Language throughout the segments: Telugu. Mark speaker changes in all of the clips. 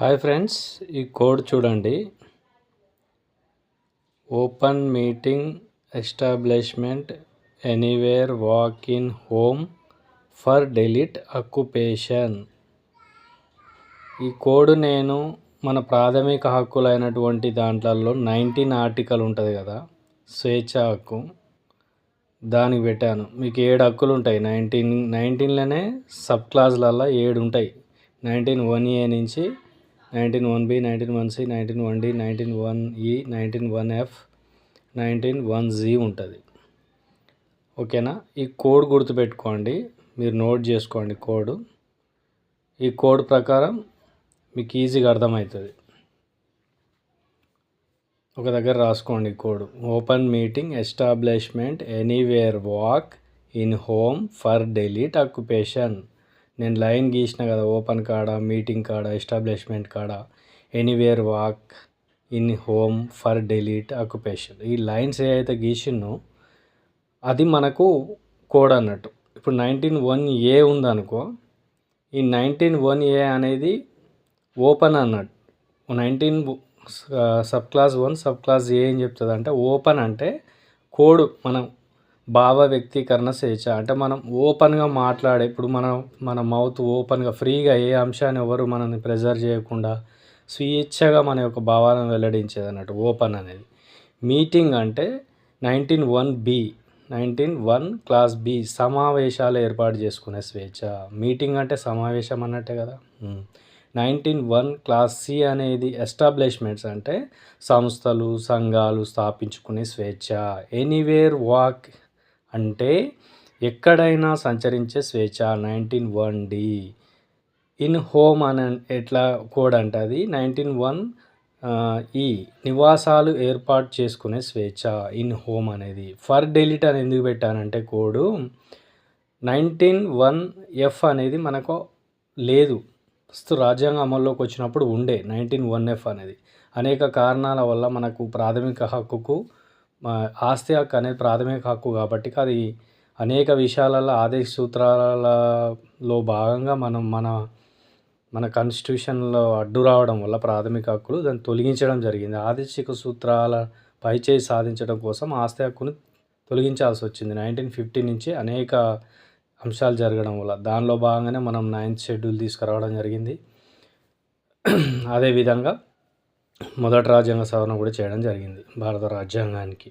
Speaker 1: హాయ్ ఫ్రెండ్స్, ఈ కోడ్ చూడండి. Open meeting establishment anywhere walk in home for delete occupation. ఈ కోడ్ నేను మన ప్రాథమిక హక్కులైనటువంటి దాంట్లలో 19 ఆర్టికల్ ఉంటుంది కదా, స్వేచ్ఛ హక్కు, దానికి పెట్టాను. మీకు 7 హక్కులు ఉంటాయి. 19లోనే సబ్ క్లాజ్లలో 7 ఉంటాయి. 19(1)A నుంచి 19(1)B, 19(1)C, 19(1)D, 19(1)E, 19(1)F, 19(1)G ఉంటుంది. ఓకేనా? ఈ కోడ్ గుర్తుపెట్టుకోండి, మీరు నోట్ చేసుకోండి కోడ్. ఈ కోడ్ ప్రకారం మీకు ఈజీగా అర్థమవుతుంది. ఒక దగ్గర రాసుకోండి code. Open meeting establishment anywhere walk in home for delete occupation. నేను లైన్ గీసిన కదా, ఓపెన్ కాడ, మీటింగ్ కాడ, ఎస్టాబ్లిష్మెంట్ కాడ, anywhere walk in home for delete occupation. ఈ లైన్స్ ఏదైతే గీసినో అది మనకు కోడ్ అన్నట్టు. ఇప్పుడు 19(1)A ఉందనుకో, ఈ 19(1)A అనేది ఓపెన్ అన్నట్టు. 19 సబ్ క్లాస్ 1 సబ్ క్లాస్ ఏ ఏం చెప్తుంది అంటే, ఓపెన్ అంటే కోడ్, మనం భావ వ్యక్తీకరణ స్వేచ్ఛ అంటే మనం ఓపెన్గా మాట్లాడే, ఇప్పుడు మన మౌత్ ఓపెన్గా ఫ్రీగా ఏ అంశాన్ని ఎవరు మనల్ని ప్రెజర్ చేయకుండా స్వేచ్ఛగా మన యొక్క భావాలను వెల్లడించేది అన్నట్టు ఓపెన్ అనేది. మీటింగ్ అంటే 19(1)B, 19(1) క్లాస్ B సమావేశాలు ఏర్పాటు చేసుకునే స్వేచ్ఛ. మీటింగ్ అంటే సమావేశం అన్నట్టే కదా. 19(1) క్లాస్ C అనేది ఎస్టాబ్లిష్మెంట్స్ అంటే సంస్థలు, సంఘాలు స్థాపించుకునే స్వేచ్ఛ. ఎనీవేర్ వాక్ అంటే ఎక్కడైనా సంచరించే స్వేచ్ఛ. 19(1)D. ఇన్ హోమ్ అని ఎట్లా కోడ్ అంటే అది 19(1)E నివాసాలు ఏర్పాటు చేసుకునే స్వేచ్ఛ. ఇన్ హోమ్ అనేది. ఫర్ డెలిట్ అని ఎందుకు పెట్టానంటే కోడు 19(1)F అనేది మనకు లేదు, రాజ్యాంగం అమల్లోకి వచ్చినప్పుడు ఉండే 19(1)F అనేది. అనేక కారణాల వల్ల మనకు ప్రాథమిక హక్కుకు, ఆస్తి హక్కు అనేది ప్రాథమిక హక్కు కాబట్టి అది అనేక విషయాలలో ఆదేశ సూత్రాలలో భాగంగా మన కాన్స్టిట్యూషన్లో అడ్డు రావడం వల్ల ప్రాథమిక హక్కులు దాన్ని తొలగించడం జరిగింది. ఆదేశిక సూత్రాల పైచేయి సాధించడం కోసం ఆస్తి హక్కును తొలగించాల్సి వచ్చింది 1950 నుంచి. అనేక అంశాలు జరగడం వల్ల దానిలో భాగంగానే మనం 9th షెడ్యూల్ తీసుకురావడం జరిగింది. అదేవిధంగా మొదటి రాజ్యాంగ సవరణ కూడా చేయడం జరిగింది భారత రాజ్యాంగానికి.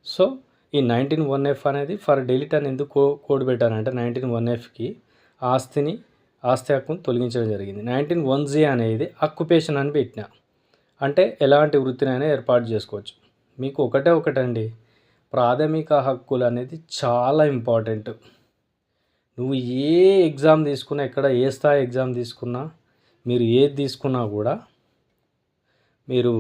Speaker 1: సో ఈ 19(1)F అనేది ఫర్ డెలిట్ అని ఎందుకు కోడ్ పెట్టారంటే 19(1)Fకి ఆస్తి హక్కును తొలగించడం జరిగింది. 19(1)G అనేది అక్యుపేషన్ అని పెట్టిన, అంటే ఎలాంటి వృత్తినైనా ఏర్పాటు చేసుకోవచ్చు. మీకు ఒకటండి, ప్రాథమిక హక్కులు అనేది చాలా ఇంపార్టెంట్. నువ్వు ఏ ఎగ్జామ్ తీసుకున్నా, ఎక్కడ ఏ స్థాయి ఎగ్జామ్ తీసుకున్నా, మీరు ఏది తీసుకున్నా కూడా మీరు